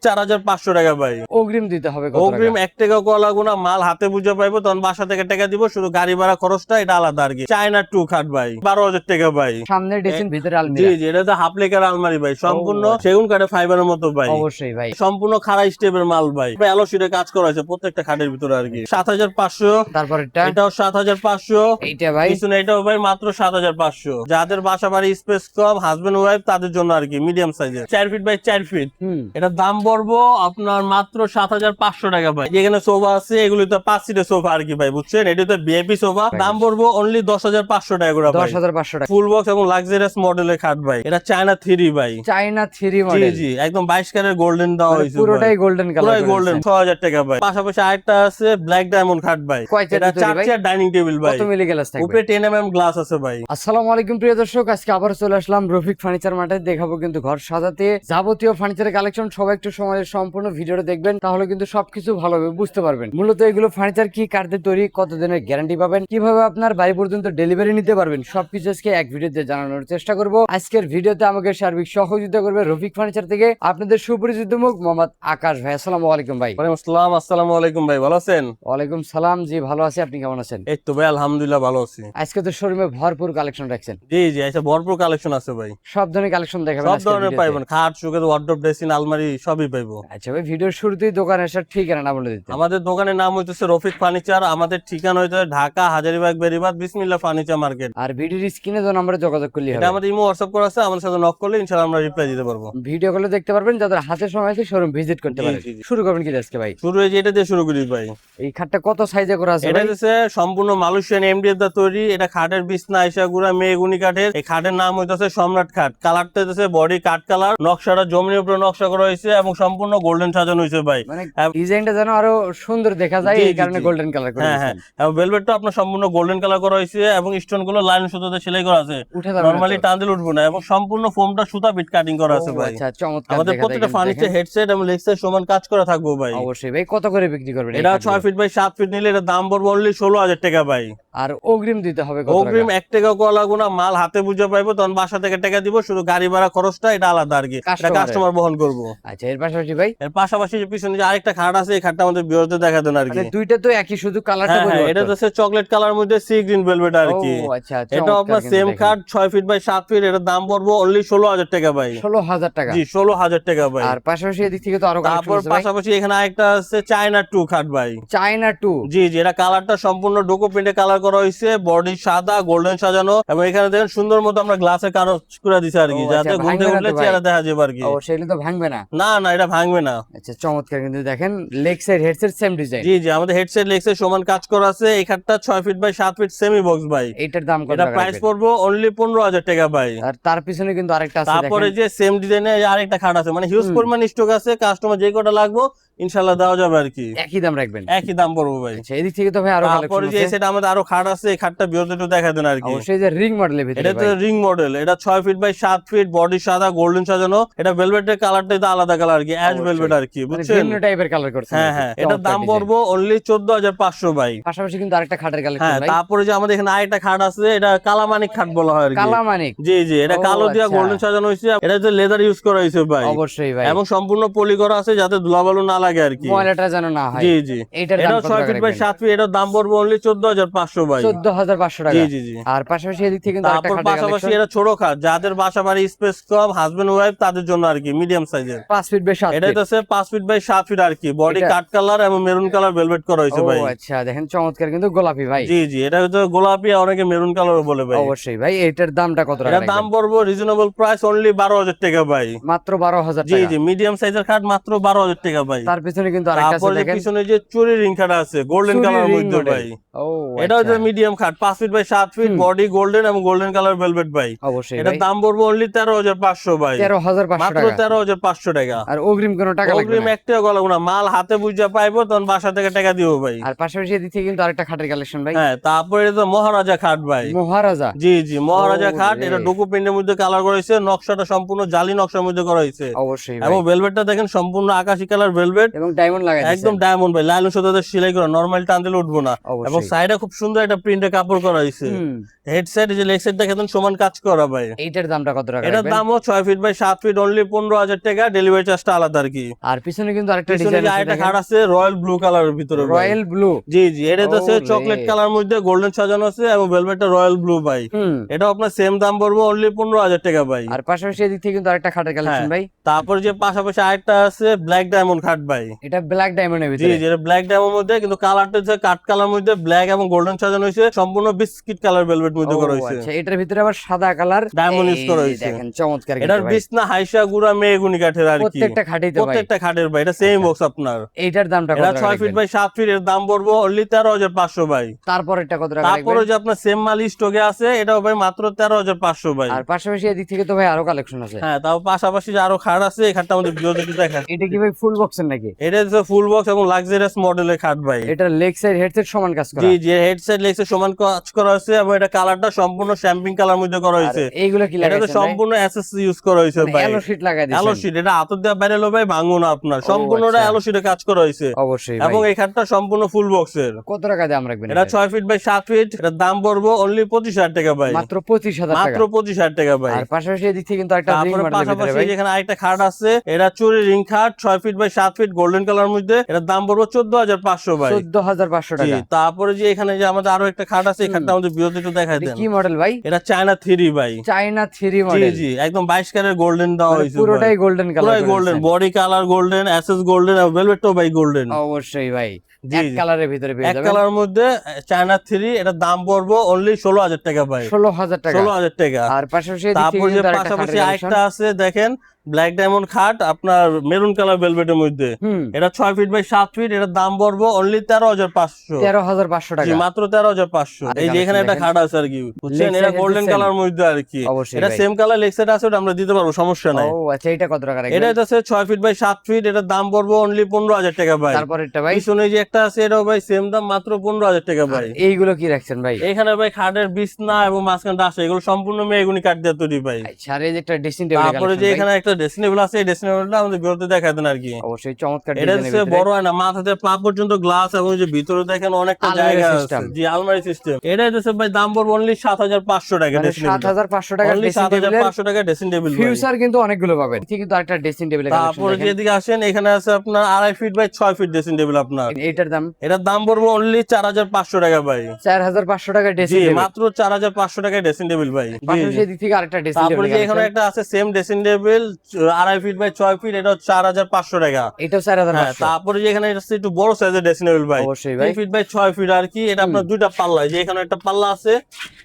4500 টাকা ভাই। অগ্রিম দিতে হবে কত টাকা? অগ্রিম 1 টাকা কো লাগবো না, মাল হাতে বুঝে পাইবো, তখন বাসা থেকে টাকা দিব, শুধু গাড়ি ভাড়া খরচটা এটা আলাদা আর কি। চায়না 2 খাট ভাই 12000 টাকা ভাই। সামনে ড্রেসিং ভিতরে জি আলমিরা। জি, এটা তো হাফ লেকার আলমারি ভাই, সম্পূর্ণ ও, সেগুন কাঠে ফাইবারের মতো ভাই। অবশ্যই ভাই। সম্পূর্ণ খাড়া স্টেপের মাল ভাই, এলো শিটে কাজ করা হয়েছে প্রত্যেকটা খাটের ভিতরে আর কি। 7500। তারপরেরটা এটাও 7500। এইটা ভাই পিছনে এটাও ভাই মাত্র 7500। যাদের বাসা বাড়ি স্পেস কম, হাজবেন্ড ওয়াইফ, তাদের জন্য আর কি, মিডিয়াম সাইজের 4 ফিট বাই 4 ফিট। এটার দাম পড়বো আপনার মাত্র 7500 টাকা ভাই। যেখানে সোফা আছে এগুলি তো 5 সিটের সোফা আর কি ভাই, বুঝছেন, এটা তো ভিআইপি সোফা। দাম পড়বো অনলি 10500 টাকা করে ভাই। 10500 টাকা। ফুল বক্স এবং লাক্সারিয়াস মডেলের খাট ভাই। এটা চায়না 3 ভাই। চায়না 3 জি মডেল। জি, একদম 22 ক্যারেট গোল্ডেন দেওয়া হয়েছে পুরোটাই গোল্ডেন কালার। পুরোই গোল্ডেন, 6000 টাকা ভাই। পাশাপাশি আরেকটা আছে ব্ল্যাক ডায়মন্ড খাট ভাই। এটা 4 চেয়ার ডাইনিং টেবিল ভাই। কত মিলি গ্লাস থাকবে? উপরে 10 mm গ্লাস আছে ভাই। আসসালামু আলাইকুম প্রিয় দর্শক, আজকে আবার চলে আসলাম রফিক ফার্নিচার মার্টে। দেখাবো কিন্তু ঘর সাজাতে যাবতীয় ফার্নিচারের কালেকশন। সবাই একটু সময়ের সম্পূর্ণ ভিডিওটা দেখবেন, তাহলে কিন্তু সবকিছু ভালোভাবে বুঝতে পারবেন। মূলত এগুলো ফার্নিচার কি কাঠের তৈরি, কতদিনের গ্যারান্টি পাবেন, কিভাবে আপনার বাড়ি পর্যন্ত ডেলিভারি নিতে পারবেন, সবকিছু আজকে এক ভিডিওতে জানানোর চেষ্টা করব। আজকের ভিডিওতে আমাকে সার্বিক সহযোগিতা করবে রফিক ফার্নিচার থেকে আপনাদের সুপরিচিত মুখ মোহাম্মদ আকাশ ভাই। আসসালামু আলাইকুম ভাই। ওয়ালাইকুম আসসালাম। আসসালামু আলাইকুম ভাই, ভালো আছেন? ওয়ালাইকুম সালাম, জি ভালো আছি, আপনি কেমন আছেন? এই তো ভাই আলহামদুলিল্লাহ ভালো আছি। আজকে তো শোরুমে ভরপুর কালেকশন রাখছেন। জি জি, আচ্ছা, ভরপুর কালেকশন আছে ভাই। সব ধরনের কালেকশন দেখাবেন সব আজকের ধরনের ভিডিওতে? পাইবেন, খাট, শোকেস, ওয়ার্ডরোব, ড্রেসিং, আলমারি সবই পাইবো। আচ্ছা ভাই, ভিডিওর শুরুতেই দোকানের সাথে ঠিকানা বলে দিতেন। আমাদের দোকানের নাম হইতেছে রফিক ফার্নিচার। আমাদের ঠিকানা হইতেছে ঢাকা হাজারীবাগ বেরিবাদ বিসমিল্লাহ ফার্নিচার মার্কেট। আর ভিডিওর স্ক্রিনে যখন আমরা যোগাযোগ করলে এটা হবে। আমাদের ইমো হোয়াটসঅ্যাপ করা আছে, আমাদের সাথে নক করলে ইনশাআল্লাহ আমরা রিপ্লাই দিতে পারবো। ভিডিও কলে দেখতে পারবেন, যাদের হাতে সময় আছে শোরুম ভিজিট করতে জি, পারেন। জি, জি। শুরু করবেন কি আজকে ভাই? শুরু হয়েছে এটা দিয়ে শুরু করি ভাই। এই খাটটা কত সাইজে করা আছে এটা ভাই? হচ্ছে সম্পূর্ণ মালয়েশিয়ান এমডিএফ দা তৈরি। এটা খাটের বিছনা আইসা গুড়া মেগুনি কাঠের। এই খাটের নাম হইতেছে সম্রাট খাট। কালারটা হইতেছে বডি কাঠ কালার, নকশাটা জমির উপরে নকশা করা হয়েছে এবং সম্পূর্ণ গোল্ডেন সাজানো হয়েছে ভাই। মানে ডিজাইনটা যেন আরো সুন্দর দেখা যায়, জি, এই জি, কারণে জি। গোল্ডেন কালার করে হ্যাঁ দিয়েছেন। হ্যাঁ, এবং ভেলভেটটা আপনার সম্পূর্ণ গোল্ডেন কালার করা হয়েছে এবং স্টোন গুলো লাইন সুতাতে সেলাই করা আছে। উঠে যাবে না নরমালি তো? টান দিলে উঠবো না, এবং সম্পূর্ণ ফোমটা সুতা বিট কাটিং করা আছে ও, ভাই। আচ্ছা, চমৎকার আমাদের দেখা যায় প্রত্যেকটা কিন্তু ফার্নিচার দেখেন। হেডসেট এবং লেগ সাইড সমান কাজ করা থাকবো ভাই। অবশ্যই ভাই, কত করে বিক্রি করবেন এই এটা খাটগুলো? 6 ফিট বাই 7 ফিট নিলে এটা দাম পড়বে অনলি 16000 টাকা ভাই। আর অগ্রিম দিতে হবে কত টাকা? অগ্রিম 1 টাকা কো লাগবো না, মাল হাতে বুঝে পাইবো, তখন বাসা থেকে টাকা দিব, শুধু গাড়ি ভাড়া খরচটা এটা আলাদা আর কি, এটা কাস্টমারের। কাস্টমার বহন করবো। আচ্ছা, এর পাশাপাশি ভাই এর পাশাপাশি যে পিছনে যে আরেকটা খাট আছে, এই খাটটা আমাদের বিরতে দেখা দেন আর কি। মানে দুইটা তো একই, শুধু কালারটা হ্যাঁ হ্যাঁ, এটা পরিবর্তন। হচ্ছে চকলেট কালার মধ্যে সি গ্রিন ভেলভেট আর ও কি। আচ্ছা, এটা চমৎকার আপনার কিন্তু সেম দেখেন। খাট 6 ফিট বাই 7 ফিট, এটার দাম পড়বো অনলি 16000 টাকা ভাই। 16000 টাকা। জি, 16000 টাকা ভাই। আর পাশাপাশি এদিক থেকে তো আরো কালেকশন তারপর আছে ভাই। পাশাপাশি এখানে আরেকটা আছে চায়না 2 খাট ভাই। চায়না 2। জি জি, এটা কালারটা সম্পূর্ণ ডোকো প্রিন্টে কালার করা হয়েছে, বডি সাদা গোল্ডেন সাজানো, এবং এখানে দেখেন সুন্দর মতো আমরা গ্লাসে কারজ করে দিছি আর কি, ও, যাতে আচ্ছা, ঘুমতে ভাঙবে না উঠলে তো ভাই? চেহারা দেখা যাবে আর কি। ও, সেগুলো তো ভাঙবে না? না না, এটা ভাঙবে না। আচ্ছা, চমৎকার কিন্তু দেখেন, leg side headset same design. জি জি, আমাদের হেডসেট লেগসেট সমান কাজ করা আছে। এই খাটটা 6 feet by 7 feet semi box ভাই। এইটার দাম কত এটা টাকা প্রাইস রাখবেন? পড়বো অনলি 15000 টাকা ভাই। আর তার পিছনে কিন্তু আরেকটা আছে তারপরে দেখেন। যে সেম ডিজাইনের আরেকটা খাট আছে, মানে হিউজ পরিমাণ স্টক আছে, কাস্টমার যে কটা লাগবে ইনশাআল্লাহ দেওয়া যাবে আর কি। একই দাম রাখবেন? একই দাম পড়বো ভাই। আচ্ছা, এদিক থেকে তো ভাই আরো তারপরে কালেকশন যে আছে। সেটা আমাদের আরো খাট আছে, এই খাটটা বিরতে একটু দেখা দেন আর কি। অবশ্যই যে রিং মডেলের ভিতরে এটা তো ভাই। রিং মডেল, এটা 6 ফিট বাই 7 ফিট, বডি সাদা গোল্ডেন সাজানো। এটা ভেলভেটের কালারটা তো আলাদা কালার আর কি, অ্যাশ ভেলভেট আর কি, মানে বুঝছেন। ভিন্ন টাইপের কালার করছেন। হ্যাঁ হ্যাঁ, এটার দাম পড়বো অনলি 14500 ভাই। পাশাপাশি কিন্তু আরেকটা খাটের কালেকশন হ্যাঁ, ভাই। তারপরে যে আমাদের এখানে আরেকটা খাট আছে, এটা কালামানিক খাট বলা হয় আর কি। কালামানিক। জি জি, এটা ও, কালো দিয়া আচ্ছা। গোল্ডেন সাজানো হয়েছে। এটা যে লেদার ইউজ করা হয়েছে ভাই। অবশ্যই ভাই, এবং সম্পূর্ণ পলি করা আছে, যাতে ধুলাবালু না লাগে আর কি। ময়লাটা যেন না হয়। জি জি, এইটার দাম এটাও কত 6 টাকা ফিট বাই রাখবেন? 7 ফিট, এটার দাম পড়বে অনলি 14500 ভাই। 14500 টাকা। জি জি জি। আর পাশাপাশি এদিক থেকে কিন্তু আরেকটা তারপর খাটের পাশাপাশি কালেকশন। এটা ছোট খাট, যাদের বাসা বাড়ি স্পেস কম, হাজবেন্ড ওয়াইফ, তাদের জন্য আর কি, মিডিয়াম সাইজের। 5 ফিট বাই 7 এটা ফিট। হচ্ছে 5 ফিট বাই 7 ফিট আর কি, বডি এটা- কাঠ কালার এবং মেরুন কালার ভেলভেট করা হয়েছে ও ভাই। আচ্ছা, দেখেন চমৎকার কিন্তু গোলাপি ভাই। জি জি, এটা হচ্ছে গোলাপি, অনেকে মেরুন কালার বলে ভাই। অবশ্যই ভাই, এটার দামটা কত টাকা এটার দাম রাখবেন? পড়বো রিজনেবল প্রাইস অনলি 12000 টাকা ভাই। মাত্র 12000 জি টাকা। জি, মিডিয়াম সাইজের খাট মাত্র 12000 টাকা ভাই। তার পিছনে কিন্তু আরেকটা আছে তারপরে যে দেখেন। পিছনে যে চুরি রিং খাট আছে গোল্ডেন চুরি কালার ring মধ্যে model। ভাই। ও এটা হচ্ছে আচ্ছা। মিডিয়াম খাট 5 feet by 7 feet, body golden এবং গোল্ডেন কালার ভেলভেট ভাই। অবশ্যই এটার ভাই, দাম পড়বো অনলি 13500 ভাই। 13500 মাত্র টাকা। 13500 টাকা। আর অগ্রিম কোনো টাকা লাগবে অগ্রিম না? 1 টাকা লাগবে না, মাল হাতে বুঝা পাইবো, তখন বাসা থেকে টাকা দিব ভাই। আর পাশাপাশি এদিক থেকে কিন্তু আরেকটা খাটের কালেকশন ভাই। হ্যাঁ, তারপরে এটা তো মহারাজা খাট ভাই। মহারাজা। জি জি, মহারাজা খাট। ওরে। এটা ডুকু প্রিন্টের মধ্যে কালার করা হয়েছে, নকশাটা সম্পূর্ণ জালি নকশার মধ্যে করা হয়েছে। অবশ্যই ভাই, এবং ভেলভেটটা দেখেন সম্পূর্ণ আকাশি কালার ভেলভেট, এবং ডায়মন্ড লাগাই দিয়েছেন। একদম ডায়মন্ড ভাই, লাইন সুতাতে সেলাই করা, নরমাল টান দিলে উঠবো না। এবং সাইডে খুব সুন্দর একটা প্রিন্টের কাপড় করা হয়েছে। হেড সাইড যে লেগ সাইড দেখেন সমান কাজ করা ভাই। এইটার দামটা কত টাকা? এটার দামও 6 ফিট বাই 7 ফিট অনলি 15,000 টাকা, ডেলিভারি চার্জটা আলাদা আর কি। আর পিছনে কিন্তু আরেকটা পিছনে ডিজাইন যে আরেকটা খাট আছে রয়্যাল ব্লু কালারের ভিতরে ভাই। রয়্যাল ব্লু, জি জি, এটা তো ওরে। চকলেট কালার মধ্যে গোল্ডেন সাজানো আছে এবং ভেলভেটটা রয়্যাল ব্লু ভাই। এটা আপনার সেম দাম পড়বে অনলি 15,000 টাকা ভাই। আর পাশাপাশি এদিক থেকে কিন্তু আরেকটা খাটের কালেকশন ভাই। তারপর যে পাশাপাশি আরেকটা আছে ব্ল্যাক ডায়মন্ড খাট ভাই। এটা ব্ল্যাক ডায়মন্ডের জি ভিতরে। জি, এটা ব্ল্যাক ডায়মন্ড মধ্যে, কিন্তু কালারটা হচ্ছে কাট কালার মধ্যে ব্ল্যাক এবং গোল্ডেন সাজানো হয়েছে, সম্পূর্ণ বিস্কিট কালার ভেলভেট মধ্যে করা হয়েছে। আচ্ছা, এটার ভিতরে আবার সাদা কালার ডায়মন্ড ইউজ করা হয়েছে। দেখেন চমৎকার। এটার বিছনা হাইসা গুড়া মেগুনি কাঠের আর কি, প্রত্যেকটা খাটেই তো ভাই। প্রত্যেকটা খাটের ভাই। এটা সেম বক্স আপনার। এইটার দামটা কত এটা টাকা? 6 ফিট বাই 7 ফিট, এর দাম পড়বে অনলি 13,500 ভাই। তারপর এটা কত টাকা? তারপরে যে আপনার সেম মাল স্টকে আছে, এটাও ভাই মাত্র 13,500 ভাই। আর পাশাপাশি এদিক থেকে তো ভাই আরো কালেকশন আছে। হ্যাঁ, তাও পাশাপাশি যে আরো খাট আছে, এই খাটটা আমাদের ভিডিওতে একটু দেখা। এটা কি ভাই ফুল বক্সের নাকি? এটা হচ্ছে ফুল বক্স এবং লাক্সারিয়াস মডেলের খাট ভাই। এটা লেগ সাইড হেড সাইড সমান কাজ করা। জি জি, হেড সাইড লেগসে সমান কাজ করা হয়েছে এবং এটা কালারটা সম্পূর্ণ শ্যাম্পিং কালার মধ্যে করা হয়েছে। এইগুলো কি এটা তো লাগাইছেন? সম্পূর্ণ এসএসসি ইউজ করা হয়েছে ভাই। অ্যালো শীট লাগাই দিয়েছেন। অ্যালো শীট, এটা হাতের দিয়ে বাইরে ভাই ভাঙবো না আপনার, সম্পূর্ণটা আচ্ছা। অ্যালো শীটে কাজ করা হয়েছে। অবশ্যই ভাই। এবং এই খাটটা সম্পূর্ণ ফুল বক্সের। কত টাকা দাম রাখবেন? এটা 6 ফিট বাই 7 ফিট, এটার দাম পড়বে অনলি 25,000 টাকা ভাই। মাত্র 25,000 টাকা। মাত্র 25,000 টাকা ভাই। আর পাশাপাশি এদিক থেকে কিন্তু একটা রিং তারপরে মডেলের ভিতরে পাশাপাশি ভাই। যেখানে আরেকটা খাট আছে, এটা চুরি রিং খাট 6 feet by 7 feet golden colour মধ্যে, এটার দাম পড়বে 14,500 ভাই। 14,500 জি, টাকা। তারপরে যে এখানে যে আমাদের আরো একটা খাট আছে, এই খাটটা আমাদের বিরতি একটু দেখাই এটা দেন। কি মডেল ভাই? এটা চায়না 3 ভাই। চায়না 3 জি মডেল। জি, একদম 22 ক্যারেট গোল্ডেন দেওয়া হয়েছে ভাই। পুরোটাই গোল্ডেন কালার। পুরোই golden, body colour golden, SS golden আর ভেলভেটও ভাই গোল্ডেন। অবশ্যই ভাই। জি, এক জি। কালারের ভিতরে পেয়ে এক যাবেন। কালার মধ্যে চায়না 3, এটার দাম পড়বে অনলি 16,000 টাকা ভাই। 16,000 টাকা। 16,000 টাকা। আর পাশাপাশি এদিক থেকে তারপর যে কিন্তু আরেকটা পাশাপাশি খাটের আরেকটা আছে দেখেন, ব্ল্যাক ডায়মন্ড খাট আপনার মেরুন কালার ভেলভেটের মধ্যে। এটা 6 ফিট বাই 7 ফিট, এটার দাম পড়বে অনলি 13,500। 13,500 টাকা। জি, মাত্র 13,500। এই যে এখানে একটা খাট আছে আর কি, বুঝছেন, এটা গোল্ডেন কালার মধ্যে আর কি। এটা সেম কালার লেগ সাইড আছে, ওটা আমরা দিতে পারবো, সমস্যা নাই। ও আচ্ছা, এটা কত টাকা রাখবেন? এটা আছে 6 ফিট বাই 7 ফিট, এটার দাম পড়বে অনলি 15,000 টাকা ভাই। তারপর এটা ভাই পিছনে যে একটা আছে, এটাও ভাই সেম দাম, মাত্র 15,000 টাকা ভাই। এইগুলো কি রাখছেন ভাই? এখানে ভাই খাটের বিছনা এবং মাঝখানটা আছে, এগুলো সম্পূর্ণ মেহগনি কাঠ দিয়ে তৈরি ভাই। আচ্ছা, আর এই যে একটা ড্রেসিং টেবিল। তারপরে যে এখানে একটা ড্রেসিং টেবিল আছে, এই ড্রেসিং টেবিলটা আমাদের বিরতে দেখাই দেন আর কি। অবশ্যই চমৎকার এটা ডিজাইনের হচ্ছে ভিতরে। বড় হয় না, মাথাতে পা পর্যন্ত গ্লাস এবং যে ভিতরে দেখেন অনেকটা আলমারি জায়গা আছে। system। জি, আলমারি সিস্টেম। এটা হচ্ছে ভাই দাম পড়বে অনলি 7,500 টাকা মানে ড্রেসিং টেবিল। 7,500 টাকা অনলি ড্রেসিং টেবিলের 7,500 টাকা ড্রেসিং টেবিল ভাই। ফিউচার কিন্তু অনেকগুলো পাবেন। ঠিক কিন্তু আরেকটা ড্রেসিং টেবিলের কালেকশন তারপরে দেখেন। যেদিকে আসেন, এখানে আছে আপনার 2.5 feet by 6 feet dressing table আপনার। এটার দাম এটার দাম পড়বে অনলি 4,500 টাকা ভাই। 4,500 টাকা জি, ড্রেসিং টেবিল। মাত্র 4,500 টাকা ড্রেসিং টেবিল ভাই। জি, পাশাপাশি জি। এদিক থেকে আরেকটা ড্রেসিং তারপরে টেবিল। যে এখানে একটা আছে same dressing table 2.5 feet by 6 feet, এটা 4,500 টাকা। এটাও হ্যাঁ, 4,500। তারপরে যে এখানে আছে একটু বড় সাইজের ড্রেসিং টেবিল ভাই। অবশ্যই ভাই। 3 ফিট বাই 6 ফিট আর কি। এটা আপনার দুইটা পাল্লা, যে এখানে একটা পাল্লা আছে,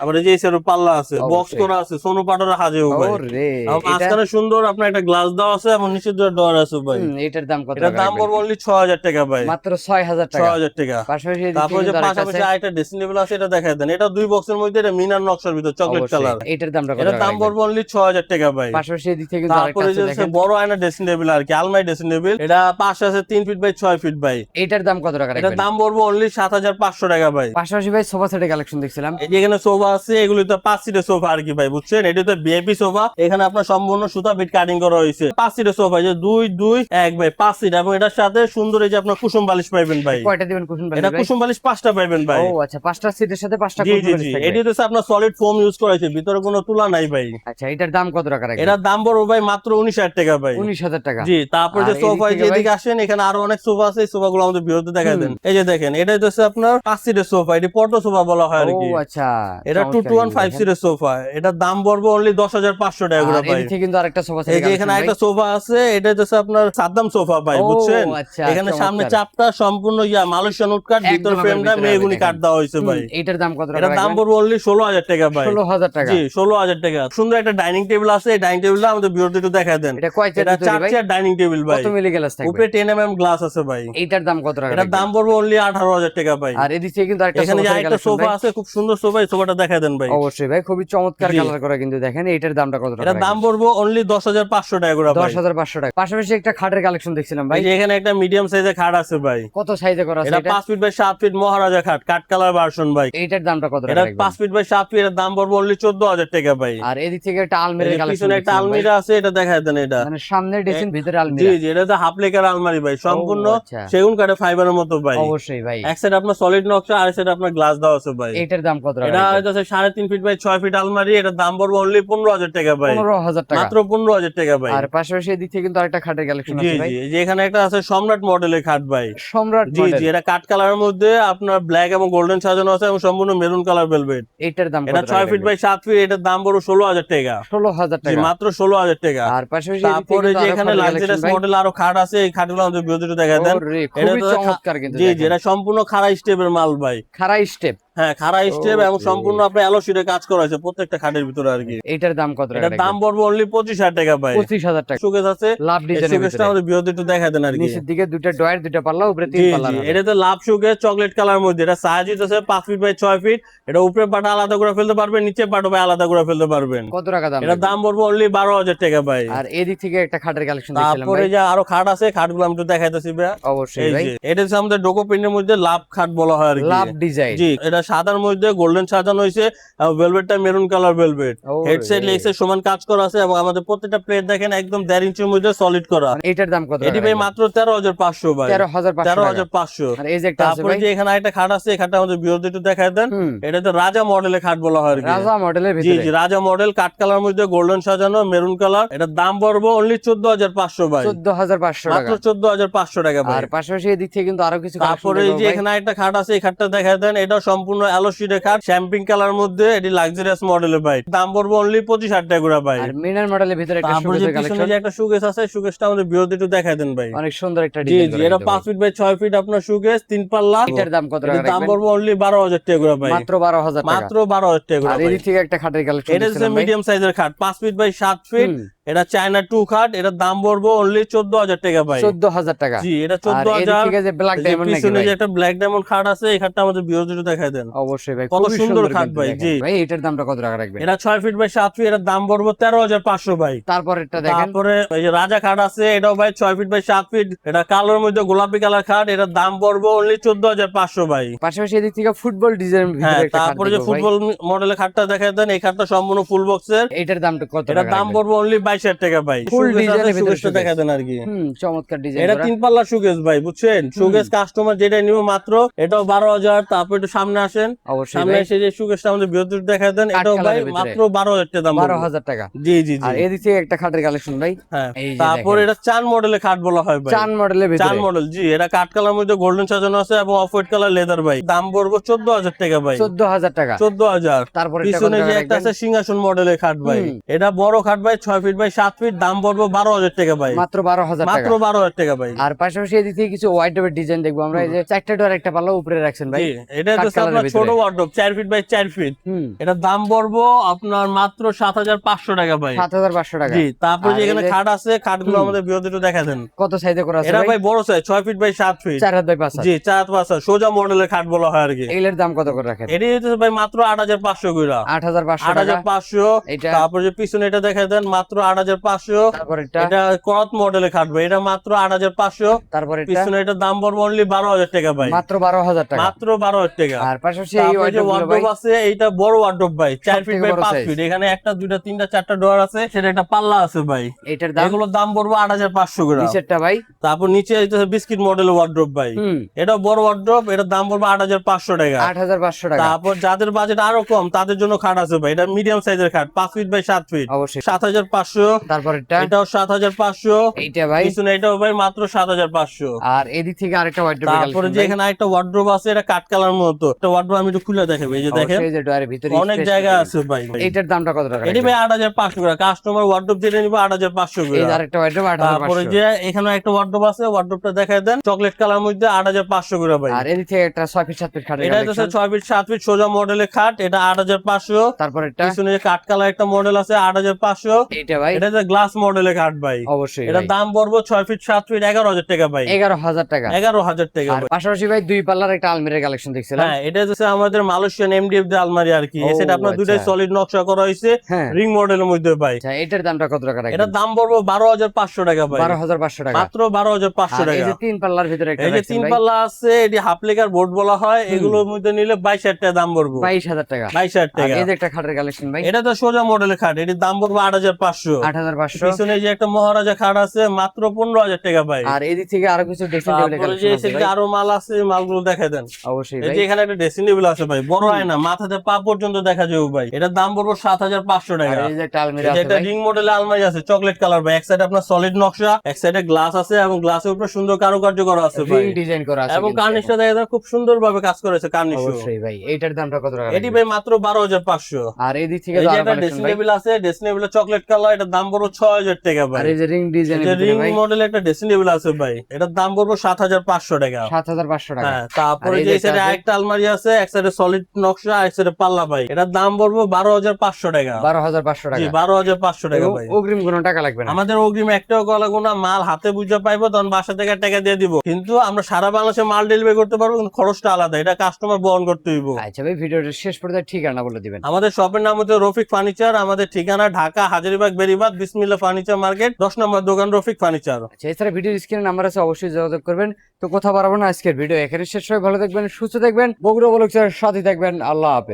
আবার এই যে এই সাইডে পাল্লা আছে, বক্স অবশ্যই। করা আছে, সোনু পাটরা হাজেও ভাই। ওরে, আর এটা মাঝখানে সুন্দর আপনার একটা গ্লাস দেওয়া আছে এবং নিচে দুটো ডোর আছে ভাই। এটার দাম কত এটার টাকা দাম রাখবেন? পড়বে অনলি 6,000 টাকা ভাই। মাত্র 6,000 টাকা। 6,000 টাকা। পাশাপাশি এদিক তারপরে থেকে যে কিন্তু আরেকটা পাশাপাশি আছে। আরেকটা ড্রেসিং টেবিল আছে, এটা দেখাই দেন। এটা 2 বক্সের মধ্যে, এটা মিনার নকশার ভিতর চকলেট অবশ্যই। কালার। এটার দামটা কত এটার টাকা দাম রাখবেন? পড়বে অনলি 6,000 টাকা ভাই। পাশাপাশি এদিক থেকে কিন্তু আরেকটা তারপরে আছে যে দেখেন। বড় আয়না ড্রেসিং টেবিল আর কি, আলমারি ড্রেসিং টেবিল। এটা পাশে আছে 3 ফিট বাই 6 ফিট ভাই। এটার দাম কত টাকা এটার রাখবেন? দাম পড়বে অনলি 7,500 টাকা ভাই। পাশাপাশি ভাই সোফা সেটের কালেকশন দেখছিলাম। এই যে এখানে সোফা আছে, এগুলো তো 5 সিটের সোফা আর কি ভাই, বুঝছেন। এটা তো ভিআইপি সোফা। এখানে আপনার সম্পূর্ণ সুতা বিট কাটিং করা হয়েছে। 5 সিটের সোফা, যে 2 2 1 ভাই, 5 সিট। এবং এটার সাথে সুন্দর এই যে আপনার কুসুম বালিশ পাইবেন ভাই। কয়টা দিবেন কুশন বালিশ এটা ভাই? কুসুম বালিশ 5টা পাইবেন ভাই। ও আচ্ছা, 5টা সিটের সাথে 5টা জি কুশন জি বালিশ জি, থাকবে। এটি হচ্ছে আপনার সলিড ফোম ইউজ করা হয়েছে, ভিতরে কোনো তুলা নাই ভাই। আচ্ছা, এটার দাম কত টাকা রাখবেন? এটার দাম পড়বে ভাই মাত্র 19,000 টাকা ভাই। 19,000 টাকা। জি, তারপরে আর যে এদিক সোফা, থেকে যে ভাই? এদিকে আসেন, এখানে আরো অনেক সোফা আছে, এই সোফাগুলো আমাদের বিরতে দেখাই দেন। এই যে দেখেন, এটা হচ্ছে আপনার 5 সিটের সোফা, এটি পর্টো সোফা বলা হয় আর ও কি। আচ্ছা, এটা 2 to 1 5 সিটের সোফা। এটার দাম পড়বে অনলি 10,500 টাকা করে আর ভাই। এদিক থেকে কিন্তু আরেকটা সোফা এই সেটের যে এখানে একটা সোফা আছে, এটা হচ্ছে আপনার সাদ্দাম সোফা ভাই, ও বুঝছেন। আচ্ছা, এখানে চমৎকার। সামনে চাপটা সম্পূর্ণ মালয়েশিয়ান উড কাট, ভিতর একদম ফ্রেমটা ভিতরে মেহগুনি দেখেন। কাট দেওয়া হয়েছে ভাই। এটার দাম কত টাকা এটার দাম রাখবেন? পড়বে অনলি 16,000 টাকা ভাই। 16,000 টাকা। জি, 16,000 টাকা। সুন্দর একটা ডাইনিং টেবিল আছে, এই ডাইনিং টেবিলটা আমাদের বিরতি একটু দেখাই দেন। এটা কয় চেয়ার এটা তৈরি 4 ভাই? চেয়ার ডাইনিং টেবিল ভাই। কত মিলি গ্লাস থাকবে? উপরে 10 mm গ্লাস আছে ভাই। এইটার দাম কত টাকা এটার রাখবেন? দাম পড়বে অনলি 18,000 টাকা ভাই। আর এদিক থেকে কিন্তু আরেকটা এখানে যে সোফা সেটের আরেকটা কালেকশন সোফা ভাই। আছে, খুব সুন্দর সোফা, এই সোফাটা দেখাই দেন ভাই। অবশ্যই ভাই, খুবই চমৎকার জি। কালার করা কিন্তু দেখেন। এইটার দামটা কত টাকা এটার দাম রাখবেন? পড়বে অনলি 10,500 টাকা করে ভাই। 10,500 টাকা। পাশাপাশি একটা খাটের কালেকশন দেখছিলাম ভাই। এই যে এখানে একটা মিডিয়াম সাইজের খাট আছে ভাই। কত সাইজে করা আছে এটা এটা? 5 ফিট বাই 7 ফিট মহারাজা খাট, কাট কালার ভার্সন ভাই। এইটার দামটা কত টাকা এটা রাখবেন? 5 ফিট বাই 7 ফিট, এর দাম পড়বে অনলি 14,000 টাকা ভাই। আর এদিক থেকে একটা এই আলমারির যে কালেকশন পিছনে একটা দেখছিলাম ভাই। আলমিরা আছে, এটা দেখা দেখাই দেন এটা। মানে সামনে ড্রেসিং ভিতরে জি আলমিরা। জি, এটা তো হাফ লেকার আলমারি ভাই, সম্পূর্ণ আচ্ছা। সেগুন কাঠের ফাইবারের মতো ভাই। অবশ্যই ভাই। এক সাইড আপনার সলিড নকশা, আর সাইড আপনার গ্লাস দেওয়া আছে ভাই। এটার দাম কত টাকা? এটা হচ্ছে 3.5 ফিট বাই 6 ফিট আলমারি, এটার দাম পড়বে অনলি 15,000 টাকা ভাই। 15,000 টাকা। মাত্র 15,000 টাকা ভাই। আর পাশাপাশি এদিক থেকে কিন্তু আরেকটা খাটের কালেকশন জি আছে ভাই। জি, যে এখানে একটা আছে সম্রাট মডেলের খাট ভাই। সম্রাট জি মডেল। জি, এটা কাঠ কালারের মধ্যে আপনার ব্ল্যাক এবং গোল্ডেন সাজানো আছে এবং সম্পূর্ণ মেরুন কালার ভেলভেট। এটার দাম এটা কত 6 টাকা? ফিট বাই 7 ফিট, এটার দাম পড়বে 16,000 টাকা। 16,000 জি, টাকা। মাত্র 16,000 টাকা। আর পাশাপাশি এদিক থেকে তারপরে কিন্তু যে আরো এখানে খাটের লাক্সারিয়াস কালেকশন ভাই। মডেল আরো খাট আছে, এই খাটগুলো আমাদের বিরোধীটা দেখা দেন। ওরে, এটা খুবই তো চমৎকার কিন্তু জি জি, দেখেন। এটা সম্পূর্ণ খাড়া স্টেপের মাল ভাই। খাড়া স্টেপ। হ্যাঁ, খাড়া স্টেপ এবং ওরে। সম্পূর্ণ আপনার অ্যালোসিডে কাজ করা হয়েছে প্রত্যেকটা খাটের ভিতরে আর কি। এটার দাম কত টাকা? এটার দাম পড়বে অনলি 25,000 টাকা ভাই। 25,000 টাকা। সুকেস আছে, লাভ এই ডিজাইনের সুকেসটা ভিতরে। আমাদের বিরোধী একটু দেখা দেন আর কি। নিচের দিকে দুইটা ডয়ার, দুইটা পাল্লা, উপরে জি তিন পাল্লা জি, হবে। এটা তো লাভ সুকেস চকলেট কালার মধ্যে, এটা সাইজ আছে 5 ফিট বাই 6 ফিট। এটা উপরে পাটা আলাদা করে ফেলতে পারবেন, নিচে পাটা ভাই আলাদা করে ফেলতে পারবেন। কত টাকা দাম? এটার দাম পড়বে অনলি 12,000 টাকা ভাই। আর এদিক থেকে একটা খাটের কালেকশন দেখছিলাম তারপরে ভাই। যে আরো খাট আছে, খাটগুলো আমি একটু দেখাইতেছি ভাই। অবশ্যই এই ভাই। যে এটা হচ্ছে আমাদের ডোকো প্রিন্টের মধ্যে লাভ খাট বলা হয় আর কি। লাভ ডিজাইন। জি, এটা সাদার মধ্যে গোল্ডেন সাজানো হয়েছে এবং ভেলভেটটা মেরুন কালার ভেলভেট। হেডসেট লেগসে সমান কাজ করা আছে এবং আমাদের প্রত্যেকটা প্লেট দেখেন একদম 1.5 ইঞ্চির মধ্যে সলিড করা। এটার দাম কত এটি টাকা? ভাই মাত্র 13,500 ভাই। 13,500 টাকা। 13,500। আর এই যে একটা আছে তারপরে ভাই। যে এখানে একটা খাট আছে, এই খাটটা আমাদের বিরোধী একটু দেখায় দেন। হুম। এটা তো রাজা মডেলের খাট বলা হয় আর কি। রাজা মডেলের জি ভিতরে। জি, রাজা মডেল কাঠ কালার মধ্যে গোল্ডেন সাজানো মেরুন কালার। এটার দাম পড়বে অনলি 14,500 ভাই। 14,500 মাত্র টাকা। 14,500 টাকা ভাই। আর পাশাপাশি এদিক থেকে কিন্তু আরো কিছু তারপরে এই যে এখানে একটা খাট আছে, এই খাটটা দেখায় দেন। এটা সম্পূর্ণ অ্যালোসিডের খাট, শ্যাম্পিং কালার মধ্যে, এটি লাক্সারিয়াস মডেলের ভাই। দাম পড়বে অনলি 25,000 টাকা করে ভাই। আর মিনার মডেলের ভিতরে একটা তারপরে যে সুকেসের পিছনে কালেকশন। যে একটা সুকেস আছে, সুকেসটা আমাদের বিরোধী একটু দেখায় দেন ভাই। অনেক সুন্দর একটা জি ডিজাইন জি, এটা 5 ফিট বাই 6 ফিট আপনার সুকেস, 3 পাল্লা। এটার দাম কত টাকা এটার দাম রাখবেন? পড়বে অনলি 12,000 টাকা করে ভাই। মাত্র 12,000 টাকা। মাত্র 12,000 টাকা করে আর ভাই। এদিক থেকে একটা খাটের কালেকশন এটা হচ্ছে মিডিয়াম সাইজের খাট, 5 ফিট বাই 7 ফিট। হুম। এটা চায়না 2 খাট, এটার দাম পড়বে অনলি 14,000 টাকা ভাই। 14,000 টাকা। জি, এটা আর এদিক 14,000। থেকে যে ব্ল্যাক ডায়মন্ড নাকি পিছনে ভাই? যে একটা ব্ল্যাক ডায়মন্ড খাট আছে, এই খাটটা আমাদের বিরোধী দেখায় দেন। অবশ্যই ভাই, কত খুবই সুন্দর খাট কিন্তু ভাই। দেখেন। জি ভাই এটার দামটা কত টাকা রাখবেন? এটা 6 ফিট বাই 7 ফিট, এটার দাম পড়বে 13,500 ভাই। তারপরেরটা দেখেন। তারপরে এই যে রাজা খাট আছে, এটাও ভাই 6 ফিট বাই 7 ফিট। এটা কালোর মধ্যে গোলাপি কালার খাট, এটার দাম পড়বে অনলি 14,500 ভাই। পাশাপাশি এদিক থেকে ফুটবল ডিজাইনের ভিতরে হ্যাঁ, একটা খাট তারপরে যে দেখবো ভাই। ফুটবল মডেলের খাটটা দেখায় দেন, এই খাটটা সম্পূর্ণ ফুল বক্সের। এটার দামটা কত এটার টাকা দাম রাখবেন? পড়বে অনলি 22,000 টাকা ভাই। ফুল সুকেস আছে, ডিজাইনের ভিতরে সুকেসটা সুকেস। দেখায় দেন আর কি। চমৎকার ডিজাইন এটা করা। 3 পাল্লা সুকেস ভাই, বুঝছেন? সুকেস কাস্টমার যেটা নিবে মাত্র, এটাও 12,000। তারপর একটু সামনে আসেন, অবশ্যই সামনে ভাই। এসে যে সুকেসটা আমাদের বিরোধী দেখায় দেন, কাঠ এটাও ভাই কালারের ভিতরে। মাত্র 12,000 টাকা দাম পড়বে। 12,000 টাকা। জি জি জি। আর এদিক থেকে একটা খাটের কালেকশন ভাই। হ্যাঁ, এই যে তারপর দেখেন। এটা চান মডেলের খাট বলা হয় ভাই। চান মডেলের চান ভিতরে। মডেল, জি, এটা কাঠ কালার মধ্যে গোল্ডেন সাজানো আছে এবং অফ হোয়াইট কালার লেদার ভাই। দাম পড়বে 14,000 টাকা ভাই। 14,000 টাকা। 14,000। তারপরে পিছনে যে একটা আছে সিংহাসন মডেলের খাট ভাই, এটা বড় খাট ভাই, 6 ফিট বাই 7 ফিট। দাম পড়বে 12,000 টাকা ভাই। মাত্র 12,000 মাত্র টাকা। 12,000 টাকা ভাই। আর পাশাপাশি এদিক থেকে কিছু হোয়াইট ডবের ডিজাইন দেখবো আমরা। এই যে চারটা ডোর একটা পাল্লা উপরে রাখছেন ভাই। জি, এটা কাঠ হচ্ছে কালারের আপনার ছোট ভিতরে। Wardrobe, 4 feet by 4 feet. হুম। এটার দাম পড়বো আপনার মাত্র 7,500 টাকা ভাই। 7,500 টাকা। জি, তারপরে আর যে এই এখানে যে- খাট আছে, খাটগুলো আমাদের বিরোধী দেখা দেন। কত সাইজে করা আছে এটা ভাই? ভাই বড় সাইজ, 6 ফিট বাই 7 ফিট। 4 হাত বাই 5 হাত। জি, 4-5 সোজা মডেলের খাট বলা হয় আর কি। এগুলোর দাম কত করে রাখেন? এটি হচ্ছে ভাই মাত্র 8,500 কইরা। 8,500 টাকা। 8,500। এটা তারপর যে পিছনে এটা দেখায় দেন, মাত্র 8,500। তারপর এটা এটা কত মডেলের খাট ভাই, এটা মাত্র 8,500। তারপর এটা পিছনে এটার দাম পড়বে অনলি 12,000 টাকা ভাই। মাত্র 12,000 টাকা। মাত্র 12,000 টাকা। আর পাশাপাশি এই তারপরে যে ওয়ার্ডরোব গুলো ভাই ওয়ার্ডরোব আছে, এইটা বড় ওয়ার্ডরোব ভাই, 4 ফিট সবথেকে বাই বড় 5 size। ফিট। এখানে একটা, দুইটা, তিনটা, চারটা ডোর আছে, সেটা একটা পাল্লা আছে ভাই। এটার দাম এগুলোর দাম পড়বে 8,500 করে। নিচেরটা ভাই। তারপর নিচে এটা বিস্কিট মডেল ওয়ার্ডরোব ভাই, হুম। এটা বড় ওয়ার্ডরোব, এটার দাম পড়বে 8,500 টাকা। 8,500 টাকা। তারপর যাদের বাজেট আরো কম, তাদের জন্য খাট আছে ভাই, এটা মিডিয়াম সাইজের খাট, 5 ফিট বাই 7 ফিট। অবশ্যই। 7,500। তারপর এটা এটাও 7,500। এইটা ভাই। পিছনে এটাও ভাই মাত্র 7,500। আর এদিক থেকে আরেকটা ওয়ার্ডরোব তারপরে যে এখানে একটা ওয়ার্ডরোব আছে, এটা কাঠ কালার মতো একটা ওয়ার্ডরোব, আমি একটু খুলে দেখাবো। এই যে দেখেন, এই যে ডয়ারের ভিতরে অনেক space জায়গা দেখেন। আছে ভাই। এইটার দামটা কত টাকা? এটি ভাই 8,500 করে। কাস্টমার ওয়ার্ডরোব যেটা নিবে 8,500 করে। এই যে আরেকটা ওয়ার্ডরোব তারপরে 8,500। যে এখানে একটা ওয়ার্ডরোব আছে, ওয়ার্ডরোবটা দেখায় দেন, চকলেট কালার মধ্যে 8,500 করে ভাই। আর এদিক থেকে একটা 6 ফিট 7 ফিট খাটের এটা হচ্ছে কালেকশন। 6 ফিট 7 ফিট সোজা মডেলের খাট, এটা 8,500। তারপর এটা পিছনে যে কাঠ কালার একটা মডেল আছে, 8,500। এইটা ভাই। এটা যে গ্লাস মডেলের খাট ভাই, অবশ্যই এটার ভাই। দাম পড়বে 6 ফিট 7 ফিট 11,000 টাকা ভাই। 11,000 টাকা। 11,000 টাকা আর ভাই। পাশাপাশি ভাই দুই পাল্লার একটা আলমিরার কালেকশন দেখছিলাম। হ্যাঁ, এটা হচ্ছে আমাদের মালয়েশিয়ান এমডিএফ দিয়ে আলমারি আর কি। ও, সেটা আপনার দুটাই আচ্ছা। সলিড নকশা করা হয়েছে, হ্যাঁ। রিং মডেলের মধ্যে ভাই। আচ্ছা, এটার দামটা কত টাকা রাখবেন? এটার দাম পড়বে 12,500 টাকা ভাই। 12,500 টাকা। মাত্র 12,500 আর এই টাকা। যে তিন পাল্লার ভিতরে একটা এই যে রাখছেন 3 ভাই। পাল্লা আছে, এটি হাফ লেকার বোর্ড বলা হয়, এগুলোর মধ্যে নিলে 22,000 টাকা দাম পড়বে। 22,000 টাকা। 22,000 আর টাকা। এই যে একটা খাটের কালেকশন ভাই। এটা তো সোজা মডেলের খাট, এটির দাম পড়বে 8,500। 8,500। পিছনে যে একটা মহারাজা খাট আছে মাত্র 15,000 টাকা ভাই। আর এদিক থেকে আরো কিছু ড্রেসিং টেবিল তারপরে যে এদিকে আরো মাল আছে, মালগুলো দেখাই দেন। অবশ্যই এই ভাই। যে এখানে একটা ড্রেসিং টেবিল আছে ভাই, বড় আয়না, মাথাতে পা পর্যন্ত দেখা যাবে ভাই। এটার দাম পড়বো 7,500 আর টাকা। এই যে একটা আলমিরা এই যে আছে একটা ভাই। রিং মডেলের আলমারি আছে, চকলেট কালার ভাই। এক সাইডে আপনার সলিড নকশা, এক সাইডে গ্লাস আছে এবং গ্লাসের উপর সুন্দর কারুকার্য করা আছে ভাই, রিং ডিজাইন করা আছে এবং কিন্তু কার্নিশটা দেখা যায় খুব সুন্দর ভাবে কাজ করেছে কার্নিশ। অবশ্যই ভাই। এইটার দামটা কত টাকা এটি লাগবে? ভাই মাত্র 12,500। আর এই দিক থেকে এই তো যে আরো একটা কালেকশন ড্রেসিং ভাই। টেবিল আছে, ড্রেসিং টেবিলের চকলেট কালার, এটার দাম পড়বো 6,000 টাকা ভাই। আর এই যে রিং ডিজাইনের ভিতরে রিং ভাই মডেলের একটা ড্রেসিং টেবিল আছে ভাই, এটার দাম পড়বো 7,500 টাকা। 7,500 টাকা। হ্যাঁ, তারপরে আর এই যে যে এই সাইডে একটা আছে? আরেকটা আলমারি আছে, এক সাইডে সলিড নকশা, এক সাইডে পাল্লা ভাই। এটার দাম পড়বো 12,500 টাকা। 12,500 জি, টাকা। 12,500 টাকা এবং ভাই। অগ্রিম কোনো টাকা লাগবে না। আমাদের অগ্রিম একটাও গলা গোনা, মাল হাতে বুঝে পাইবো তখন বাসা থেকে টাকা দিয়ে দিব, কিন্তু আমরা সারা বাংলাদেশে মাল ডেলিভারি করতে পারবো, কিন্তু খরচটা আলাদা, এটা কাস্টমার বহন করতে হইব। আচ্ছা ভাই, ভিডিওটা শেষ পর্যন্ত ঠিকানা বলে দিবেন। আমাদের শপের নাম হচ্ছে রফিক ফার্নিচার। আমাদের ঠিকানা ঢাকা হাজারীবাগ বেরিবাদ বিসমিল্লাহ ফার্নিচার মার্কেট, 10 নম্বর দোকান, রফিক ফার্নিচার। আচ্ছা, এছাড়া ভিডিওর স্ক্রিনে নাম্বার আছে, অবশ্যই যোগাযোগ করবেন। তো কথা বাড়াবো না, আজকের ভিডিও এখানে শেষ হয়। ভালো থাকবেন, সুস্থ থাকবেন, বগুড়া ব্লগসের সাথে থাকবেন। আল্লাহ হাফেজ।